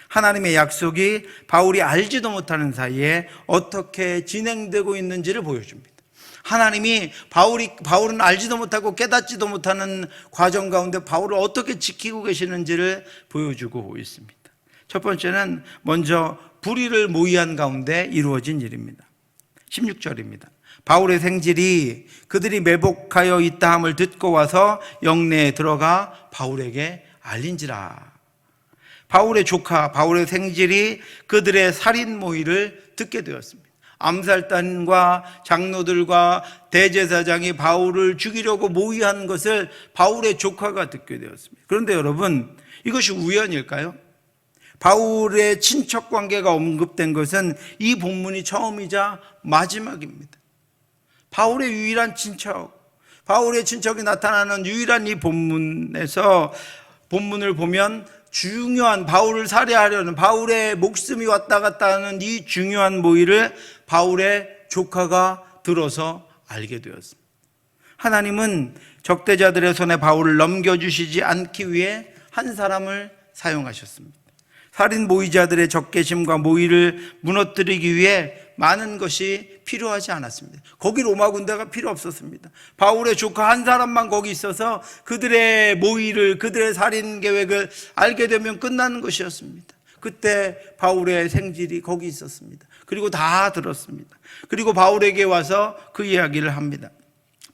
하나님의 약속이 바울이 알지도 못하는 사이에 어떻게 진행되고 있는지를 보여줍니다. 하나님이 바울은 알지도 못하고 깨닫지도 못하는 과정 가운데 바울을 어떻게 지키고 계시는지를 보여주고 있습니다. 첫 번째는 먼저 불의를 모의한 가운데 이루어진 일입니다. 16절입니다. 바울의 생질이 그들이 매복하여 있다 함을 듣고 와서 영내에 들어가 바울에게 알린지라. 바울의 조카, 바울의 생질이 그들의 살인 모의를 듣게 되었습니다. 암살단과 장로들과 대제사장이 바울을 죽이려고 모의한 것을 바울의 조카가 듣게 되었습니다. 그런데 여러분, 이것이 우연일까요? 바울의 친척 관계가 언급된 것은 이 본문이 처음이자 마지막입니다. 바울의 유일한 친척, 바울의 친척이 나타나는 유일한 이 본문에서 본문을 보면 중요한 바울을 살해하려는 바울의 목숨이 왔다 갔다 하는 이 중요한 모의를 바울의 조카가 들어서 알게 되었습니다. 하나님은 적대자들의 손에 바울을 넘겨주시지 않기 위해 한 사람을 사용하셨습니다. 살인 모의자들의 적개심과 모의를 무너뜨리기 위해 많은 것이 필요하지 않았습니다. 거기 로마 군대가 필요 없었습니다. 바울의 조카 한 사람만 거기 있어서 그들의 모의를, 그들의 살인 계획을 알게 되면 끝나는 것이었습니다. 그때 바울의 생질이 거기 있었습니다. 그리고 다 들었습니다. 그리고 바울에게 와서 그 이야기를 합니다.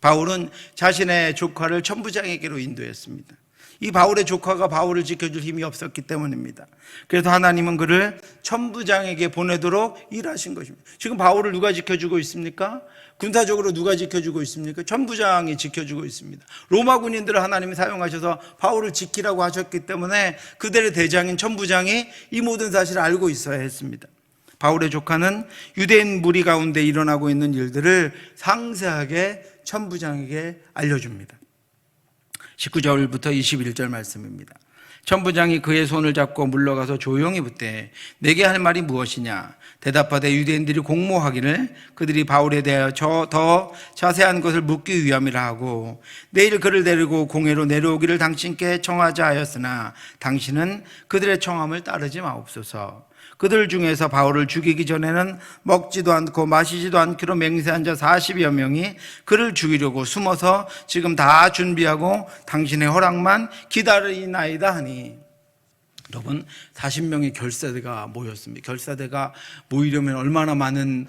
바울은 자신의 조카를 천부장에게로 인도했습니다. 이 바울의 조카가 바울을 지켜줄 힘이 없었기 때문입니다. 그래서 하나님은 그를 천부장에게 보내도록 일하신 것입니다. 지금 바울을 누가 지켜주고 있습니까? 군사적으로 누가 지켜주고 있습니까? 천부장이 지켜주고 있습니다. 로마 군인들을 하나님이 사용하셔서 바울을 지키라고 하셨기 때문에 그들의 대장인 천부장이 이 모든 사실을 알고 있어야 했습니다. 바울의 조카는 유대인 무리 가운데 일어나고 있는 일들을 상세하게 천부장에게 알려줍니다. 19절부터 21절 말씀입니다. 천부장이 그의 손을 잡고 물러가서 조용히 묻되 내게 할 말이 무엇이냐? 대답하되 유대인들이 공모하기를 그들이 바울에 대하여 더 자세한 것을 묻기 위함이라 하고 내일 그를 데리고 공회로 내려오기를 당신께 청하자 하였으나 당신은 그들의 청함을 따르지 마옵소서. 그들 중에서 바울을 죽이기 전에는 먹지도 않고 마시지도 않기로 맹세한 자 40여 명이 그를 죽이려고 숨어서 지금 다 준비하고 당신의 허락만 기다리나이다 하니. 여러분, 40명의 결사대가 모였습니다. 결사대가 모이려면 얼마나 많은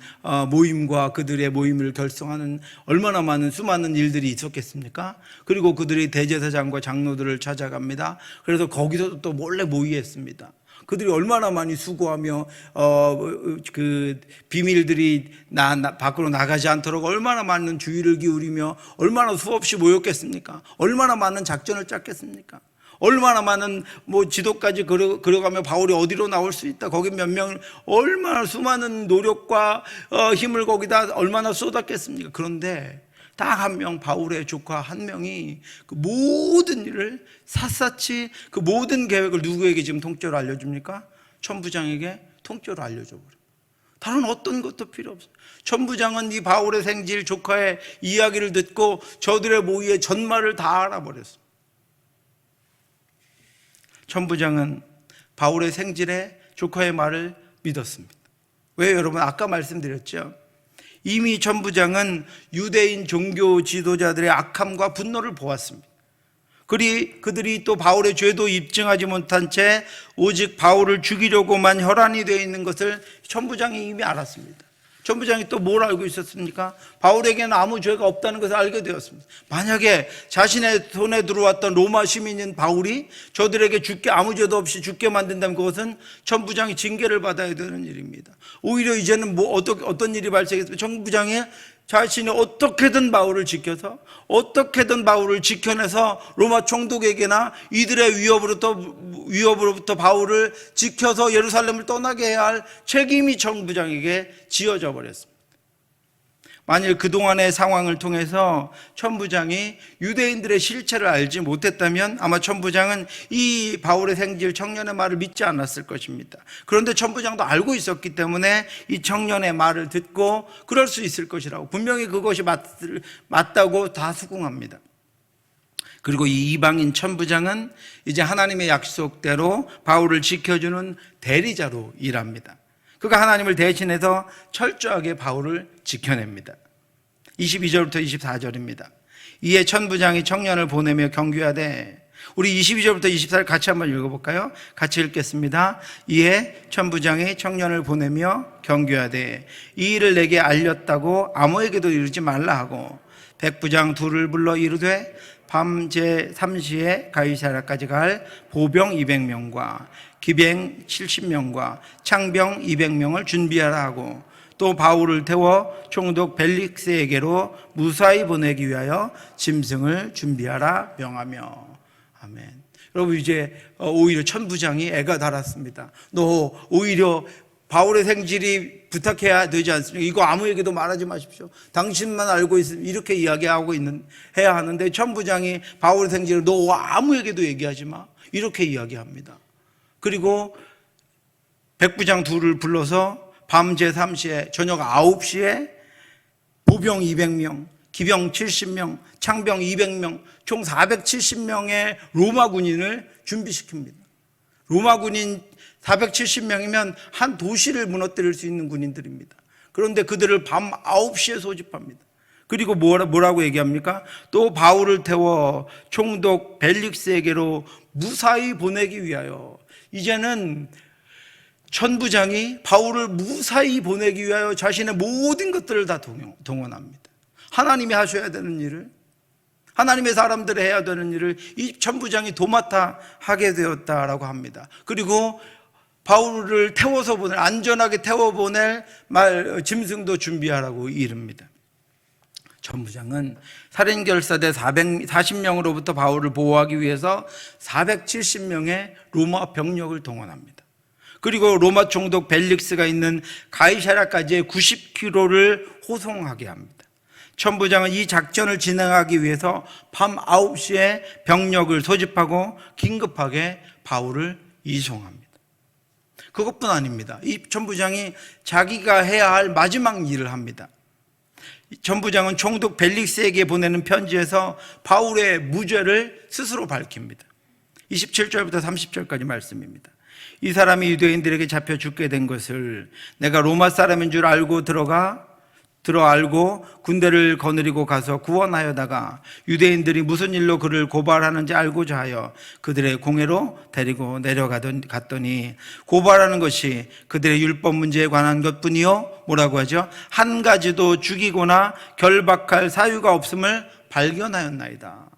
모임과 그들의 모임을 결성하는 얼마나 많은 수많은 일들이 있었겠습니까? 그리고 그들이 대제사장과 장로들을 찾아갑니다. 그래서 거기서 또 몰래 모의했습니다. 그들이 얼마나 많이 수고하며 그 비밀들이 밖으로 나가지 않도록 얼마나 많은 주의를 기울이며 얼마나 수없이 모였겠습니까? 얼마나 많은 작전을 짰겠습니까? 얼마나 많은 지도까지 그려가며 바울이 어디로 나올 수 있다, 거기 몇 명을 얼마나 수많은 노력과 힘을 거기다 얼마나 쏟았겠습니까? 그런데 딱 한 명, 바울의 조카 한 명이 그 모든 일을 샅샅이 그 모든 계획을 누구에게 지금 통째로 알려줍니까? 천부장에게 통째로 알려줘버려요. 다른 어떤 것도 필요 없어요. 천부장은 이 바울의 생질 조카의 이야기를 듣고 저들의 모의의 전말을 다 알아버렸어요. 천부장은 바울의 생질의 조카의 말을 믿었습니다. 왜 여러분? 아까 말씀드렸죠. 이미 천부장은 유대인 종교 지도자들의 악함과 분노를 보았습니다. 그들이 또 바울의 죄도 입증하지 못한 채 오직 바울을 죽이려고만 혈안이 되어 있는 것을 천부장이 이미 알았습니다. 천부장이 또 뭘 알고 있었습니까? 바울에게는 아무 죄가 없다는 것을 알게 되었습니다. 만약에 자신의 손에 들어왔던 로마 시민인 바울이 저들에게 아무 죄도 없이 죽게 만든다면 그것은 천부장이 징계를 받아야 되는 일입니다. 오히려 이제는 어떤 일이 발생했습니까? 천부장이 자신이 어떻게든 바울을 지켜내서 로마 총독에게나 이들의 위협으로부터 바울을 지켜서 예루살렘을 떠나게 해야 할 책임이 천부장에게 지어져 버렸습니다. 만일 그동안의 상황을 통해서 천부장이 유대인들의 실체를 알지 못했다면 아마 천부장은 이 바울의 생질 청년의 말을 믿지 않았을 것입니다. 그런데 천부장도 알고 있었기 때문에 이 청년의 말을 듣고 그럴 수 있을 것이라고, 분명히 그것이 맞다고 다 수긍합니다. 그리고 이 이방인 천부장은 이제 하나님의 약속대로 바울을 지켜주는 대리자로 일합니다. 그가 하나님을 대신해서 철저하게 바울을 지켜냅니다. 22절부터 24절입니다. 이에 천부장이 청년을 보내며 경고하되, 우리 22절부터 24절 같이 한번 읽어볼까요? 같이 읽겠습니다. 이에 천부장이 청년을 보내며 경고하되 이 일을 내게 알렸다고 아무에게도 이르지 말라 하고 백부장 둘을 불러 이르되 밤 제3시에 가이사랴까지 갈 보병 200명과 기병 70명과 창병 200명을 준비하라 하고 또 바울을 태워 총독 벨릭스에게로 무사히 보내기 위하여 짐승을 준비하라 명하며. 아멘. 여러분, 이제 오히려 천부장이 애가 달았습니다. 너 오히려 바울의 생질이 부탁해야 되지 않습니까? 이거 아무에게도 말하지 마십시오. 당신만 알고 있으면 이렇게 이야기하고 해야 하는데 천부장이 바울의 생질을 너 아무에게도 얘기하지 마, 이렇게 이야기합니다. 그리고 백부장 둘을 불러서 밤 제3시에 저녁 9시에 보병 200명, 기병 70명, 창병 200명, 총 470명의 로마 군인을 준비시킵니다. 로마 군인 470명이면 한 도시를 무너뜨릴 수 있는 군인들입니다. 그런데 그들을 밤 9시에 소집합니다. 그리고 뭐라고 얘기합니까? 또 바울을 태워 총독 벨릭스에게로 무사히 보내기 위하여, 이제는 천부장이 바울을 무사히 보내기 위하여 자신의 모든 것들을 다 동원합니다. 하나님이 하셔야 되는 일을, 하나님의 사람들이 해야 되는 일을 이 천부장이 도맡아 하게 되었다라고 합니다. 그리고 바울을 태워서 안전하게 태워보낼 짐승도 준비하라고 이릅니다. 천부장은 살인결사대 440명으로부터 바울을 보호하기 위해서 470명의 로마 병력을 동원합니다. 그리고 로마 총독 벨릭스가 있는 가이사랴까지의 90km를 호송하게 합니다. 천부장은 이 작전을 진행하기 위해서 밤 9시에 병력을 소집하고 긴급하게 바울을 이송합니다. 그것뿐 아닙니다. 이 천부장이 자기가 해야 할 마지막 일을 합니다. 천부장은 총독 벨릭스에게 보내는 편지에서 바울의 무죄를 스스로 밝힙니다. 27절부터 30절까지 말씀입니다. 이 사람이 유대인들에게 잡혀 죽게 된 것을 내가 로마 사람인 줄 알고 알고 군대를 거느리고 가서 구원하여다가 유대인들이 무슨 일로 그를 고발하는지 알고자 하여 그들의 공회로 데리고 갔더니 고발하는 것이 그들의 율법 문제에 관한 것뿐이요, 뭐라고 하죠? 한 가지도 죽이거나 결박할 사유가 없음을 발견하였나이다.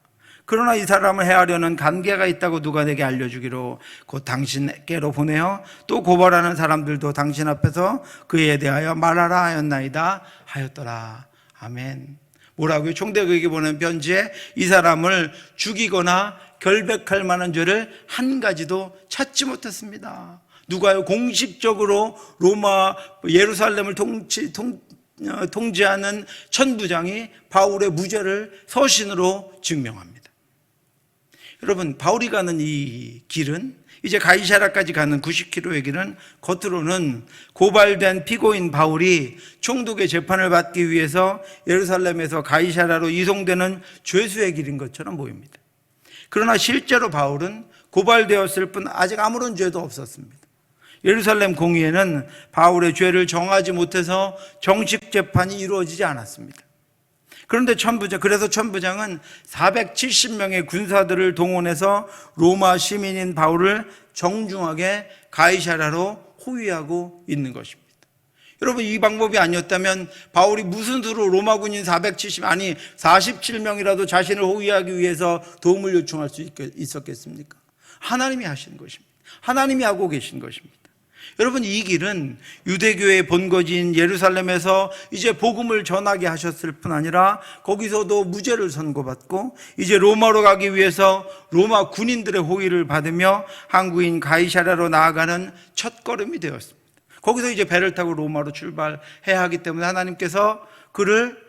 그러나 이 사람을 해하려는 관계가 있다고 누가 내게 알려주기로 곧 당신께로 보내어 또 고발하는 사람들도 당신 앞에서 그에 대하여 말하라 하였나이다 하였더라. 아멘. 뭐라고요? 총독에게 보낸 편지에 이 사람을 죽이거나 결백할 만한 죄를 한 가지도 찾지 못했습니다. 누가요? 공식적으로 로마 예루살렘을 통제하는 천부장이 바울의 무죄를 서신으로 증명합니다. 여러분, 바울이 가는 이 길은, 이제 가이사랴까지 가는 90km의 길은 겉으로는 고발된 피고인 바울이 총독의 재판을 받기 위해서 예루살렘에서 가이사랴로 이송되는 죄수의 길인 것처럼 보입니다. 그러나 실제로 바울은 고발되었을 뿐 아직 아무런 죄도 없었습니다. 예루살렘 공의회는 바울의 죄를 정하지 못해서 정식 재판이 이루어지지 않았습니다. 그런데 그래서 천부장은 470명의 군사들을 동원해서 로마 시민인 바울을 정중하게 가이사랴로 호위하고 있는 것입니다. 여러분, 이 방법이 아니었다면 바울이 무슨 수로 로마 군인 47명이라도 자신을 호위하기 위해서 도움을 요청할 수 있었겠습니까? 하나님이 하신 것입니다. 하나님이 하고 계신 것입니다. 여러분, 이 길은 유대교의 본거지인 예루살렘에서 이제 복음을 전하게 하셨을 뿐 아니라 거기서도 무죄를 선고받고 이제 로마로 가기 위해서 로마 군인들의 호위를 받으며 항구인 가이사랴로 나아가는 첫걸음이 되었습니다. 거기서 이제 배를 타고 로마로 출발해야 하기 때문에 하나님께서 그를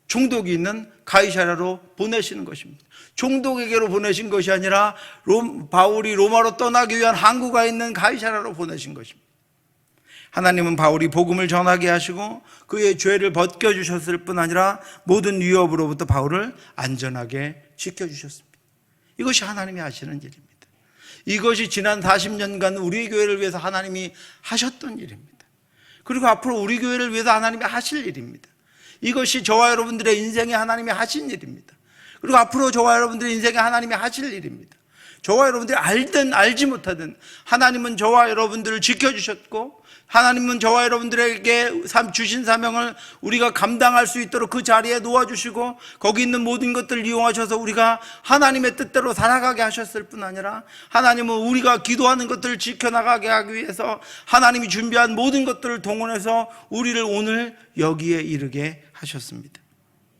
총독이 있는 가이사랴로 보내시는 것입니다. 총독에게로 보내신 것이 아니라 바울이 로마로 떠나기 위한 항구가 있는 가이사랴로 보내신 것입니다. 하나님은 바울이 복음을 전하게 하시고 그의 죄를 벗겨주셨을 뿐 아니라 모든 위협으로부터 바울을 안전하게 지켜주셨습니다. 이것이 하나님이 하시는 일입니다. 이것이 지난 40년간 우리 교회를 위해서 하나님이 하셨던 일입니다. 그리고 앞으로 우리 교회를 위해서 하나님이 하실 일입니다. 이것이 저와 여러분들의 인생에 하나님이 하신 일입니다. 그리고 앞으로 저와 여러분들의 인생에 하나님이 하실 일입니다. 저와 여러분들이 알든 알지 못하든 하나님은 저와 여러분들을 지켜주셨고 하나님은 저와 여러분들에게 주신 사명을 우리가 감당할 수 있도록 그 자리에 놓아주시고 거기 있는 모든 것들을 이용하셔서 우리가 하나님의 뜻대로 살아가게 하셨을 뿐 아니라 하나님은 우리가 기도하는 것들을 지켜나가게 하기 위해서 하나님이 준비한 모든 것들을 동원해서 우리를 오늘 여기에 이르게 하셨습니다.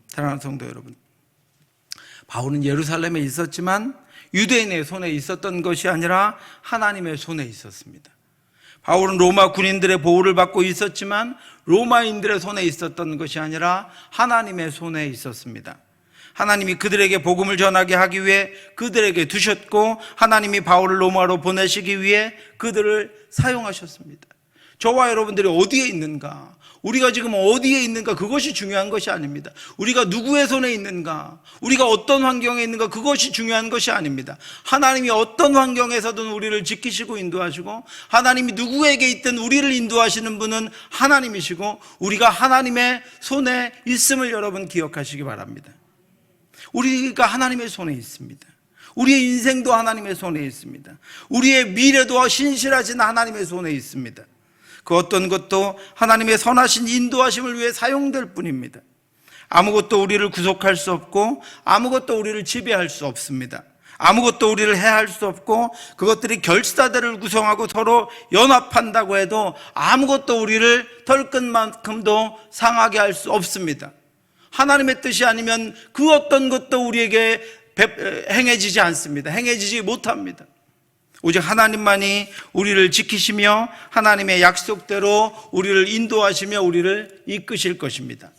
사랑하는 성도 여러분, 바울은 예루살렘에 있었지만 유대인의 손에 있었던 것이 아니라 하나님의 손에 있었습니다. 바울은 로마 군인들의 보호를 받고 있었지만 로마인들의 손에 있었던 것이 아니라 하나님의 손에 있었습니다. 하나님이 그들에게 복음을 전하게 하기 위해 그들에게 두셨고 하나님이 바울을 로마로 보내시기 위해 그들을 사용하셨습니다. 저와 여러분들이 어디에 있는가, 우리가 지금 어디에 있는가, 그것이 중요한 것이 아닙니다. 우리가 누구의 손에 있는가, 우리가 어떤 환경에 있는가, 그것이 중요한 것이 아닙니다. 하나님이 어떤 환경에서든 우리를 지키시고 인도하시고, 하나님이 누구에게 있든 우리를 인도하시는 분은 하나님이시고, 우리가 하나님의 손에 있음을 여러분 기억하시기 바랍니다. 우리가 하나님의 손에 있습니다. 우리의 인생도 하나님의 손에 있습니다. 우리의 미래도 신실하신 하나님의 손에 있습니다. 그 어떤 것도 하나님의 선하신 인도하심을 위해 사용될 뿐입니다. 아무것도 우리를 구속할 수 없고, 아무것도 우리를 지배할 수 없습니다. 아무것도 우리를 해할 수 없고, 그것들이 결사대를 구성하고 서로 연합한다고 해도 아무것도 우리를 털끝만큼도 상하게 할 수 없습니다. 하나님의 뜻이 아니면 그 어떤 것도 우리에게 행해지지 않습니다. 행해지지 못합니다. 오직 하나님만이 우리를 지키시며 하나님의 약속대로 우리를 인도하시며 우리를 이끄실 것입니다.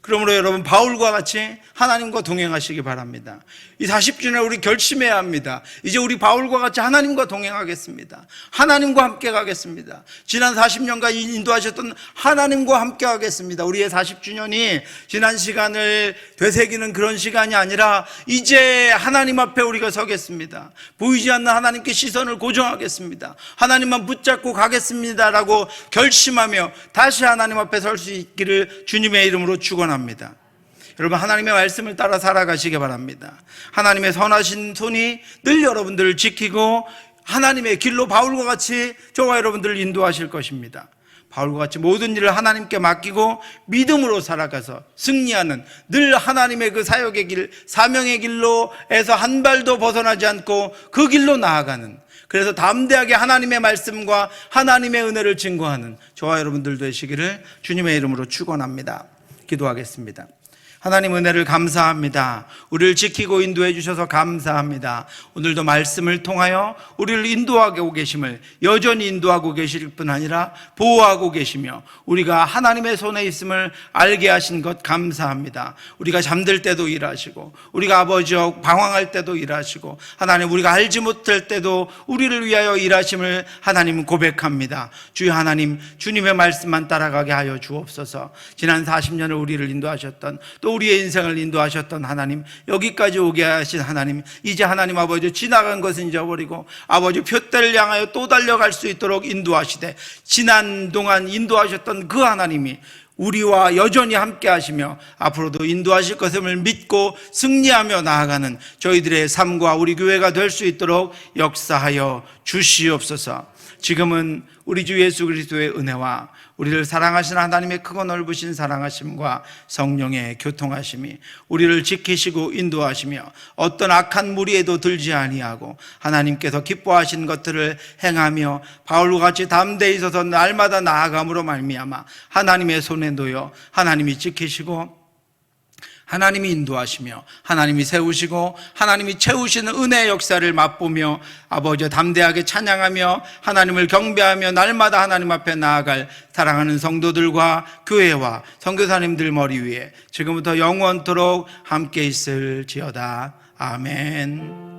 그러므로 여러분, 바울과 같이 하나님과 동행하시기 바랍니다. 이 40주년에 우리 결심해야 합니다. 이제 우리 바울과 같이 하나님과 동행하겠습니다. 하나님과 함께 가겠습니다. 지난 40년간 인도하셨던 하나님과 함께 하겠습니다. 우리의 40주년이 지난 시간을 되새기는 그런 시간이 아니라 이제 하나님 앞에 우리가 서겠습니다. 보이지 않는 하나님께 시선을 고정하겠습니다. 하나님만 붙잡고 가겠습니다라고 결심하며 다시 하나님 앞에 설 수 있기를 주님의 이름으로 축원합니다. 여러분, 하나님의 말씀을 따라 살아가시기 바랍니다. 하나님의 선하신 손이 늘 여러분들을 지키고 하나님의 길로 바울과 같이 저와 여러분들을 인도하실 것입니다. 바울과 같이 모든 일을 하나님께 맡기고 믿음으로 살아가서 승리하는, 늘 하나님의 그 사역의 길, 사명의 길로에서 한 발도 벗어나지 않고 그 길로 나아가는, 그래서 담대하게 하나님의 말씀과 하나님의 은혜를 증거하는 저와 여러분들 되시기를 주님의 이름으로 축원합니다. 기도하겠습니다. 하나님, 은혜를 감사합니다. 우리를 지키고 인도해 주셔서 감사합니다. 오늘도 말씀을 통하여 우리를 인도하고 계심을, 여전히 인도하고 계실 뿐 아니라 보호하고 계시며 우리가 하나님의 손에 있음을 알게 하신 것 감사합니다. 우리가 잠들 때도 일하시고, 우리가 아버지여 방황할 때도 일하시고, 하나님 우리가 알지 못할 때도 우리를 위하여 일하심을 하나님 고백합니다. 주여 하나님, 주님의 말씀만 따라가게 하여 주옵소서. 지난 40년을 우리를 인도하셨던, 또 우리의 인생을 인도하셨던 하나님, 여기까지 오게 하신 하나님, 이제 하나님 아버지 지나간 것은 잊어버리고 아버지 표대를 향하여 또 달려갈 수 있도록 인도하시되, 지난 동안 인도하셨던 그 하나님이 우리와 여전히 함께 하시며 앞으로도 인도하실 것을 믿고 승리하며 나아가는 저희들의 삶과 우리 교회가 될 수 있도록 역사하여 주시옵소서. 지금은 우리 주 예수 그리스도의 은혜와 우리를 사랑하시는 하나님의 크고 넓으신 사랑하심과 성령의 교통하심이 우리를 지키시고 인도하시며 어떤 악한 무리에도 들지 아니하고 하나님께서 기뻐하신 것들을 행하며 바울과 같이 담대히 서서 날마다 나아감으로 말미암아 하나님의 손에 놓여 하나님이 지키시고 하나님이 인도하시며 하나님이 세우시고 하나님이 채우시는 은혜의 역사를 맛보며 아버지 담대하게 찬양하며 하나님을 경배하며 날마다 하나님 앞에 나아갈 사랑하는 성도들과 교회와 선교사님들 머리 위에 지금부터 영원토록 함께 있을지어다. 아멘.